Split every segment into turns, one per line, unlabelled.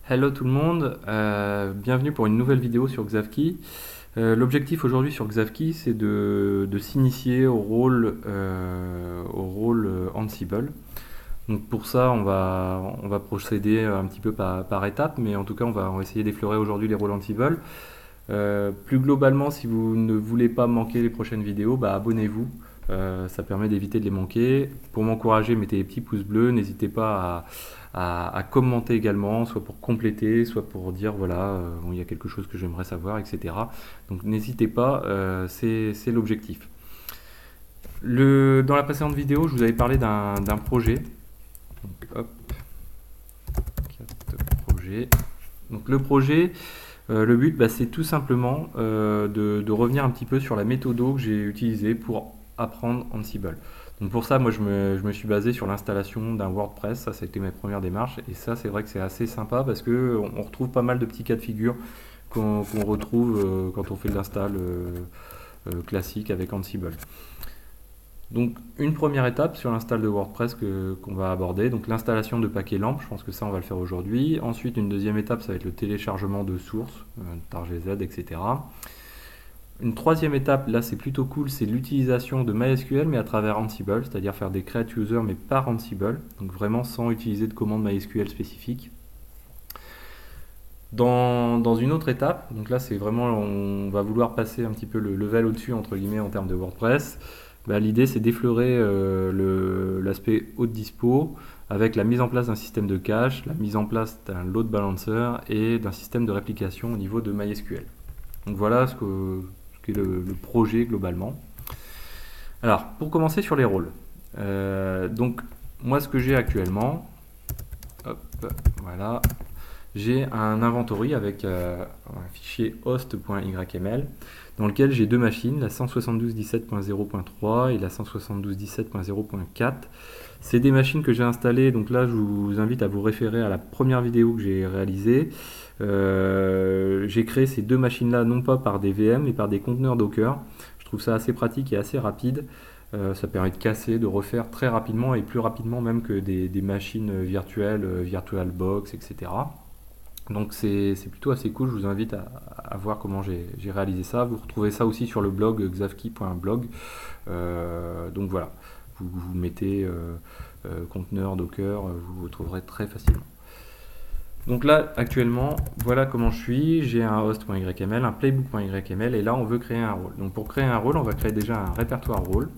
Hello tout le monde, bienvenue pour une nouvelle vidéo sur Xavki. L'objectif aujourd'hui sur Xavki, c'est de s'initier au rôle Ansible. Donc pour ça, on va procéder un petit peu par étapes, mais en tout cas, on va essayer d'effleurer aujourd'hui les rôles Ansible. Plus globalement, si vous ne voulez pas manquer les prochaines vidéos, abonnez-vous. Ça permet d'éviter de les manquer. Pour m'encourager, mettez les petits pouces bleus. N'hésitez pas à commenter également, soit pour compléter, soit pour dire voilà, bon, il y a quelque chose que j'aimerais savoir, etc. Donc n'hésitez pas, c'est l'objectif. Dans la précédente vidéo, je vous avais parlé d'un projet. Donc, hop, 4 projets. Donc le projet, le but, c'est tout simplement de revenir un petit peu sur la méthode que j'ai utilisée pour apprendre Ansible. Donc pour ça, moi, je me suis basé sur l'installation d'un WordPress. Ça, c'était mes premières démarches. Et ça, c'est vrai que c'est assez sympa parce qu'on retrouve pas mal de petits cas de figure qu'on retrouve quand on fait de l'install classique avec Ansible. Donc une première étape sur l'install de WordPress qu'on va aborder, donc l'installation de paquets LAMP, je pense que ça on va le faire aujourd'hui. Ensuite une deuxième étape, ça va être le téléchargement de sources, TarGZ, etc. Une troisième étape, là c'est plutôt cool, c'est l'utilisation de MySQL mais à travers Ansible, c'est-à-dire faire des create users mais par Ansible, donc vraiment sans utiliser de commande MySQL spécifique. Dans une autre étape, donc là c'est vraiment, on va vouloir passer un petit peu le level au-dessus entre guillemets en termes de WordPress. L'idée c'est d'effleurer l'aspect haute dispo avec la mise en place d'un système de cache, la mise en place d'un load balancer et d'un système de réplication au niveau de MySQL. Donc voilà ce qu'est le projet globalement. Alors pour commencer sur les rôles, donc moi ce que j'ai actuellement, hop, voilà, j'ai un inventory avec un fichier host.yml dans lequel j'ai deux machines, la 172.17.0.3 et la 172.17.0.4. C'est des machines que j'ai installées, donc là je vous invite à vous référer à la première vidéo que j'ai réalisée. J'ai créé ces deux machines-là non pas par des VM mais par des conteneurs Docker. Je trouve ça assez pratique et assez rapide. Ça permet de casser, de refaire très rapidement et plus rapidement même que des machines virtuelles, VirtualBox, etc. Donc c'est plutôt assez cool, je vous invite à voir comment j'ai réalisé ça. Vous retrouvez ça aussi sur le blog xavki.blog. Donc voilà, vous mettez conteneur Docker, vous trouverez très facilement. Donc là actuellement, voilà comment je suis, j'ai un host.yml, un playbook.yml et là on veut créer un rôle. Donc pour créer un rôle, on va créer déjà un répertoire rôle.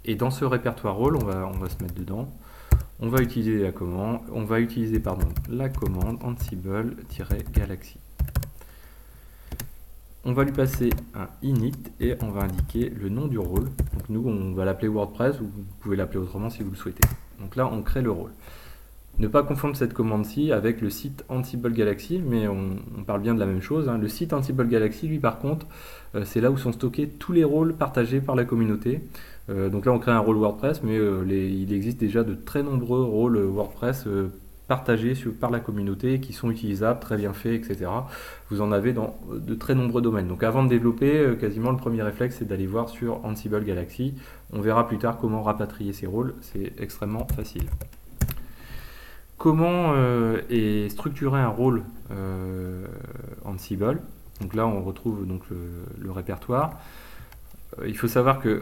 Et dans ce répertoire rôle, on va se mettre dedans. On va utiliser la commande, la commande Ansible-galaxy. On va lui passer un init et on va indiquer le nom du rôle. Donc nous, on va l'appeler WordPress ou vous pouvez l'appeler autrement si vous le souhaitez. Donc là, on crée le rôle. Ne pas confondre cette commande-ci avec le site Ansible Galaxy, mais on parle bien de la même chose. Le site Ansible Galaxy, lui par contre, c'est là où sont stockés tous les rôles partagés par la communauté. Donc là, on crée un rôle WordPress, mais il existe déjà de très nombreux rôles WordPress partagés par la communauté qui sont utilisables, très bien faits, etc. Vous en avez dans de très nombreux domaines. Donc avant de développer, quasiment le premier réflexe, c'est d'aller voir sur Ansible Galaxy. On verra plus tard comment rapatrier ces rôles, c'est extrêmement facile. Comment est structuré un rôle Ansible? Donc là, on retrouve donc le répertoire. Il faut savoir que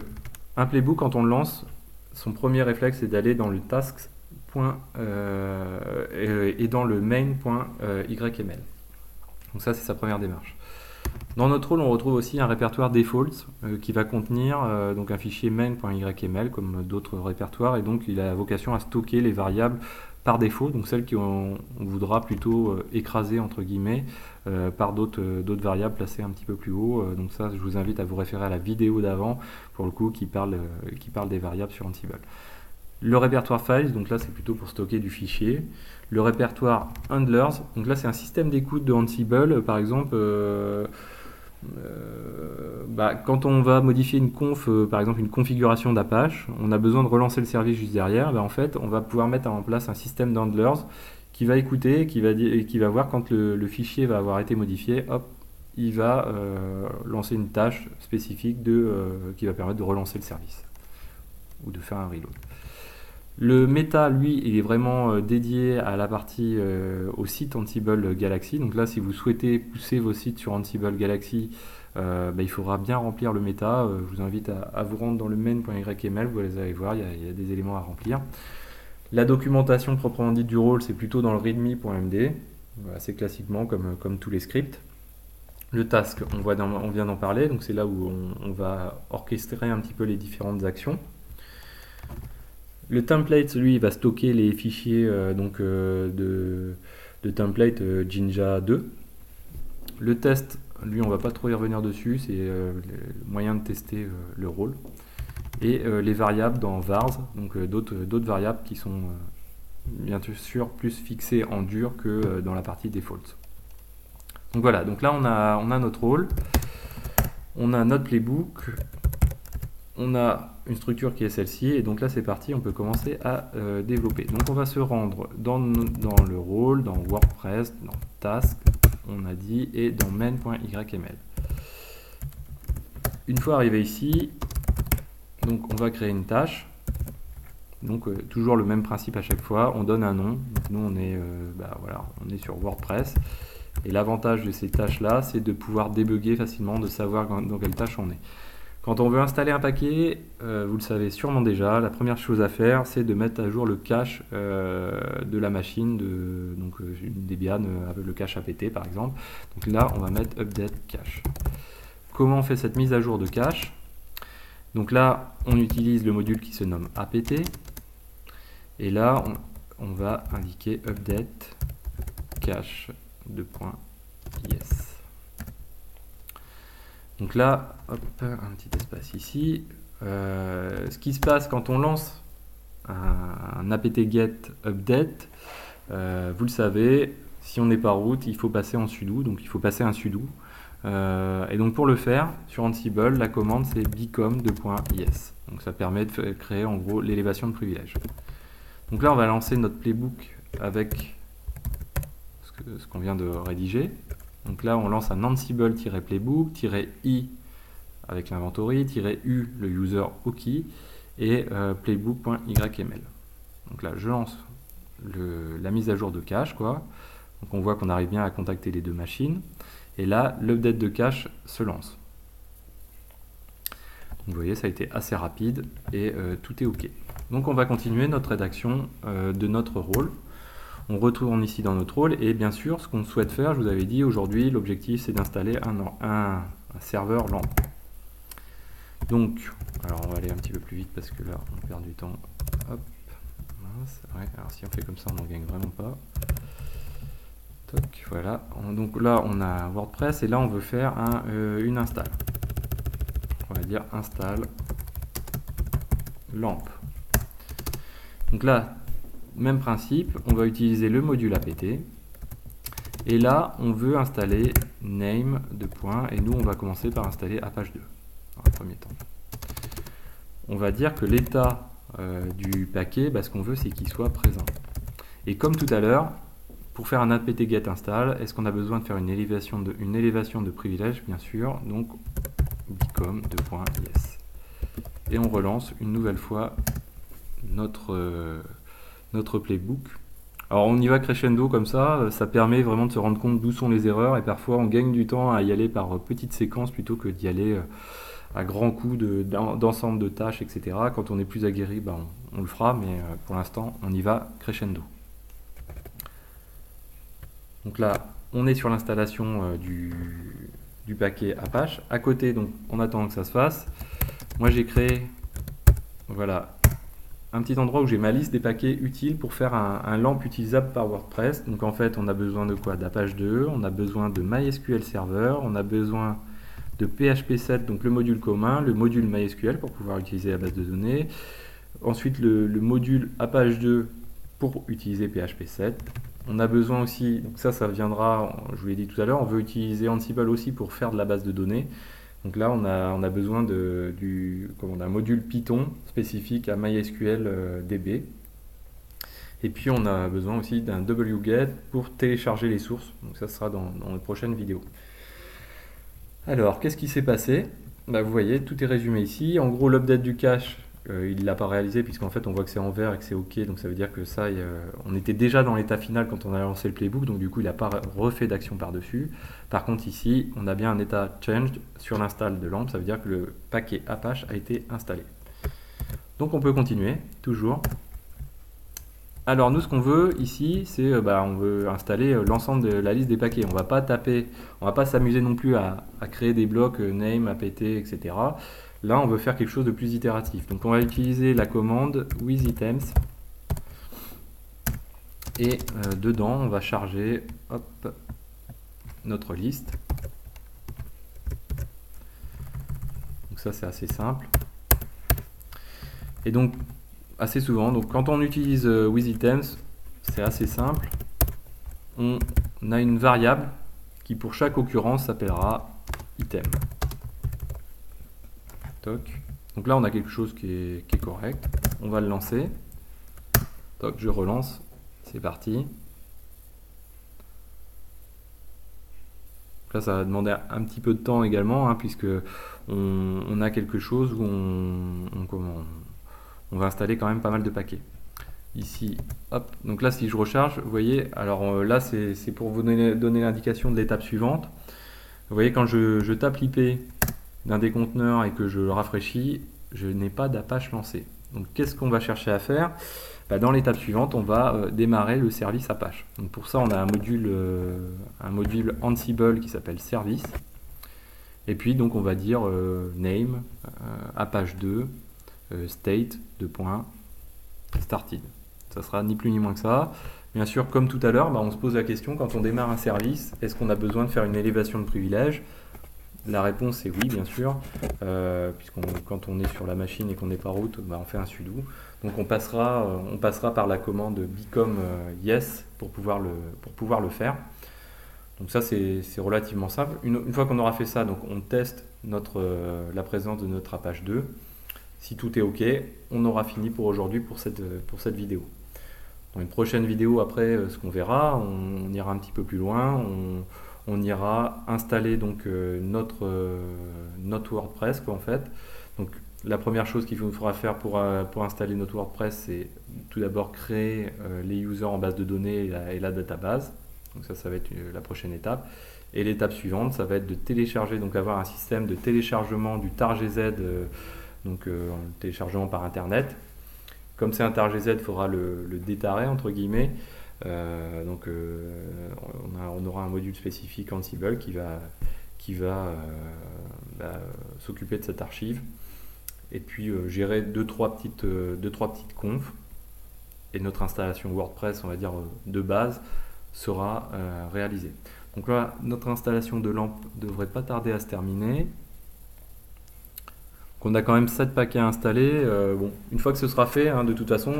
un playbook, quand on le lance, son premier réflexe est d'aller dans le tasks et dans le main.yml. Donc ça, c'est sa première démarche. Dans notre rôle, on retrouve aussi un répertoire default qui va contenir donc un fichier main.yml comme d'autres répertoires, et donc il a vocation à stocker les variables par défaut, donc celles qu'on voudra plutôt écraser entre guillemets par d'autres variables placées un petit peu plus haut. Donc ça, je vous invite à vous référer à la vidéo d'avant pour le coup qui parle des variables sur Ansible. Le répertoire files, donc là c'est plutôt pour stocker du fichier. Le répertoire handlers, donc là c'est un système d'écoute de Ansible, par exemple. Quand on va modifier une conf, par exemple une configuration d'Apache, on a besoin de relancer le service juste derrière. En fait, on va pouvoir mettre en place un système d'handlers qui va écouter, qui va voir quand le fichier va avoir été modifié. Hop, il va lancer une tâche spécifique qui va permettre de relancer le service ou de faire un reload. Le méta, lui, il est vraiment dédié à la partie au site Ansible Galaxy. Donc là, si vous souhaitez pousser vos sites sur Ansible Galaxy, il faudra bien remplir le méta. Je vous invite à vous rendre dans le main.yml, vous allez voir, il y a des éléments à remplir. La documentation proprement dite du rôle, c'est plutôt dans le readme.md, assez classiquement comme tous les scripts. Le task, on vient d'en parler, donc c'est là où on va orchestrer un petit peu les différentes actions. Le template, lui, il va stocker les fichiers de template Jinja 2. Le test, lui, on va pas trop y revenir dessus, c'est le moyen de tester le rôle. Et les variables dans vars, donc d'autres variables qui sont bien sûr plus fixées en dur que dans la partie default. Donc voilà, donc là on a notre rôle, on a notre playbook, on a une structure qui est celle-ci, et donc là c'est parti, on peut commencer à développer. Donc on va se rendre dans le rôle, dans WordPress, dans Task, on a dit, et dans main.yml. Une fois arrivé ici, donc on va créer une tâche. Donc toujours le même principe à chaque fois, on donne un nom. Donc, nous on est sur WordPress. Et l'avantage de ces tâches-là, c'est de pouvoir débugger facilement, de savoir dans quelle tâche on est. Quand on veut installer un paquet, vous le savez sûrement déjà, la première chose à faire, c'est de mettre à jour le cache de la machine, une Debian avec le cache apt par exemple. Donc là, on va mettre update cache. Comment on fait cette mise à jour de cache? Donc là, on utilise le module qui se nomme apt. Et là, on va indiquer update cache .yes. Donc là, hop, un petit espace ici. Ce qui se passe quand on lance un apt-get update, vous le savez, si on n'est pas root, il faut passer en sudo, donc il faut passer un sudo. Et donc pour le faire, sur Ansible, la commande c'est become.yes. Donc ça permet de créer en gros l'élévation de privilèges. Donc là, on va lancer notre playbook avec ce qu'on vient de rédiger. Donc là, on lance un Ansible-playbook-i avec l'inventory, -u le user hotkey et playbook.yml. Donc là, je lance la mise à jour de cache, quoi. Donc on voit qu'on arrive bien à contacter les deux machines. Et là, l'update de cache se lance. Donc vous voyez, ça a été assez rapide et tout est OK. Donc on va continuer notre rédaction de notre rôle. On retourne ici dans notre rôle et bien sûr, ce qu'on souhaite faire, je vous avais dit aujourd'hui, l'objectif c'est d'installer un serveur LAMP. Donc, alors on va aller un petit peu plus vite parce que là on perd du temps. Hop, mince. Ouais, alors si on fait comme ça, on n'en gagne vraiment pas. Toc, voilà. Donc là on a WordPress et là on veut faire une install. On va dire install LAMP. Donc là, même principe, on va utiliser le module apt. Et là, on veut installer name de point. Et nous, on va commencer par installer Apache 2 dans un premier temps. On va dire que l'état du paquet, ce qu'on veut, c'est qu'il soit présent. Et comme tout à l'heure, pour faire un apt-get install, est-ce qu'on a besoin de faire une élévation de privilèges? Bien sûr. Donc, become.yes. Et on relance une nouvelle fois notre playbook. Alors on y va crescendo comme ça permet vraiment de se rendre compte d'où sont les erreurs et parfois on gagne du temps à y aller par petites séquences plutôt que d'y aller à grands coups d'ensemble de tâches, etc. Quand on est plus aguerri, on le fera, mais pour l'instant on y va crescendo. Donc là, on est sur l'installation du paquet Apache. À côté, donc en attendant que ça se fasse, moi j'ai créé, voilà, un petit endroit où j'ai ma liste des paquets utiles pour faire un LAMP utilisable par WordPress. Donc en fait, on a besoin de quoi? D'Apache 2, on a besoin de MySQL Server, on a besoin de PHP 7, donc le module commun, le module MySQL pour pouvoir utiliser la base de données. Ensuite, le module Apache 2 pour utiliser PHP 7. On a besoin aussi, donc ça viendra, je vous l'ai dit tout à l'heure, on veut utiliser Ansible aussi pour faire de la base de données. Donc là, on a besoin d'un module Python spécifique à MySQL DB. Et puis, on a besoin aussi d'un wget pour télécharger les sources. Donc ça sera dans les prochaines vidéos. Alors, qu'est-ce qui s'est passé? Vous voyez, tout est résumé ici. En gros, l'update du cache il ne l'a pas réalisé puisqu'en fait on voit que c'est en vert et que c'est OK, donc ça veut dire que ça, on était déjà dans l'état final quand on a lancé le playbook, donc du coup il n'a pas refait d'action par-dessus. Par contre ici, on a bien un état changed sur l'install de LAMP, ça veut dire que le paquet Apache a été installé. Donc on peut continuer, toujours. Alors nous ce qu'on veut ici, c'est on veut installer l'ensemble de la liste des paquets. On va pas taper, on va pas s'amuser non plus à créer des blocs name, apt, etc. Là on veut faire quelque chose de plus itératif. Donc on va utiliser la commande with_items et dedans on va charger hop, notre liste. Donc ça c'est assez simple. Et donc assez souvent, donc quand on utilise with_items, c'est assez simple. On a une variable qui pour chaque occurrence s'appellera item. Toc. Donc là on a quelque chose qui est correct. On va le lancer. Toc, je relance. C'est parti. Là ça va demander un petit peu de temps également, puisque on a quelque chose où on va installer quand même pas mal de paquets. Ici, hop, donc là si je recharge, vous voyez, alors là c'est pour vous donner l'indication de l'étape suivante. Vous voyez, quand je tape l'IP d'un des conteneurs et que je le rafraîchis, je n'ai pas d'Apache lancé. Donc qu'est-ce qu'on va chercher à faire? Dans l'étape suivante, on va démarrer le service Apache. Donc pour ça, on a un module Ansible qui s'appelle service. Et puis donc on va dire name Apache 2 state started. Ça sera ni plus ni moins que ça. Bien sûr, comme tout à l'heure, on se pose la question, quand on démarre un service, est-ce qu'on a besoin de faire une élévation de privilèges? La réponse est oui, bien sûr, quand on est sur la machine et qu'on n'est pas root, on fait un sudo. Donc on passera par la commande become yes pour pouvoir le faire. Donc ça c'est relativement simple. Une fois qu'on aura fait ça, donc on teste la présence de notre Apache 2. Si tout est OK, on aura fini pour aujourd'hui pour cette vidéo. Dans une prochaine vidéo, après, ce qu'on verra, on ira un petit peu plus loin. On ira installer donc notre WordPress, en fait. Donc la première chose qu'il nous faudra faire pour installer notre WordPress, c'est tout d'abord créer les users en base de données et la database. Donc ça va être la prochaine étape. Et l'étape suivante, ça va être de télécharger, donc avoir un système de téléchargement du tar.gz, donc en téléchargement par internet. Comme c'est un tar.gz, il faudra le détarrer entre guillemets. On aura un module spécifique Ansible qui va s'occuper de cette archive et puis gérer 2-3 petites confs, et notre installation WordPress, on va dire de base, sera réalisée. Donc là, notre installation de LAMP devrait pas tarder à se terminer. On a quand même 7 paquets installés. Une fois que ce sera fait, de toute façon,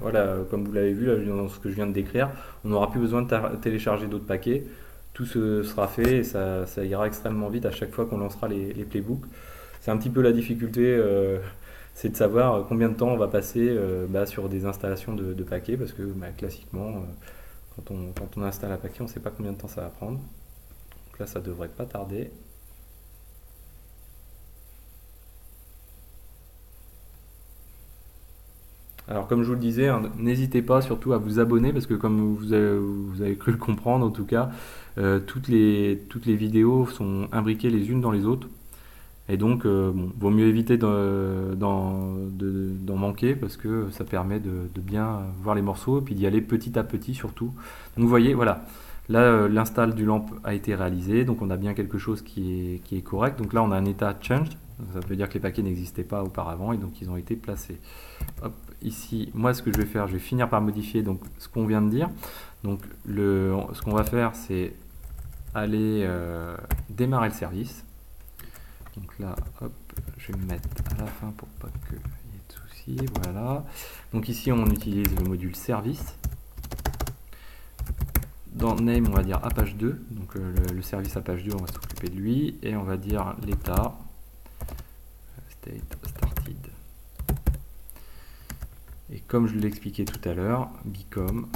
voilà, comme vous l'avez vu là, dans ce que je viens de décrire, on n'aura plus besoin de télécharger d'autres paquets. Tout sera fait et ça ira extrêmement vite à chaque fois qu'on lancera les playbooks. C'est un petit peu la difficulté, c'est de savoir combien de temps on va passer sur des installations de paquets, parce que classiquement, quand on installe un paquet, on ne sait pas combien de temps ça va prendre. Donc là, ça devrait pas tarder. Alors comme je vous le disais, n'hésitez pas surtout à vous abonner, parce que comme vous avez cru le comprendre en tout cas, toutes les vidéos sont imbriquées les unes dans les autres. Et donc, vaut mieux éviter d'en manquer, parce que ça permet de bien voir les morceaux et puis d'y aller petit à petit surtout. Donc vous voyez, voilà, là l'install du LAMP a été réalisé, donc on a bien quelque chose qui est correct. Donc là on a un état changed, ça veut dire que les paquets n'existaient pas auparavant et donc ils ont été placés. Hop, ici, moi ce que je vais faire, je vais finir par modifier donc ce qu'on vient de dire. Donc ce qu'on va faire, c'est aller démarrer le service. Donc là, hop, je vais me mettre à la fin pour pas qu'il y ait de soucis. Voilà. Donc ici, on utilise le module service. Dans name, on va dire Apache 2. Donc le service Apache 2, on va s'occuper de lui. Et on va dire l'état state started. Et comme je l'ai expliqué tout à l'heure, become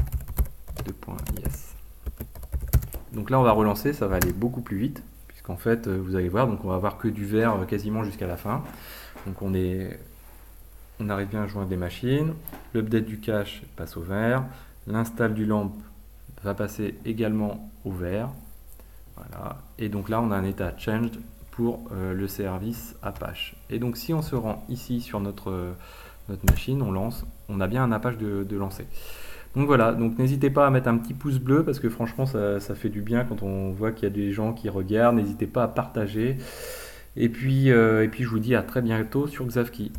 .yes. Donc là, on va relancer, ça va aller beaucoup plus vite. Qu'en fait, vous allez voir, donc on va avoir que du vert quasiment jusqu'à la fin. Donc on on arrive bien à joindre les machines. L'update du cache passe au vert. L'install du lamp va passer également au vert. Voilà. Et donc là, on a un état changed pour le service Apache. Et donc si on se rend ici sur notre machine, on lance, on a bien un Apache de lancer. Donc voilà, donc n'hésitez pas à mettre un petit pouce bleu parce que franchement ça fait du bien quand on voit qu'il y a des gens qui regardent. N'hésitez pas à partager. Et puis je vous dis à très bientôt sur Xavki.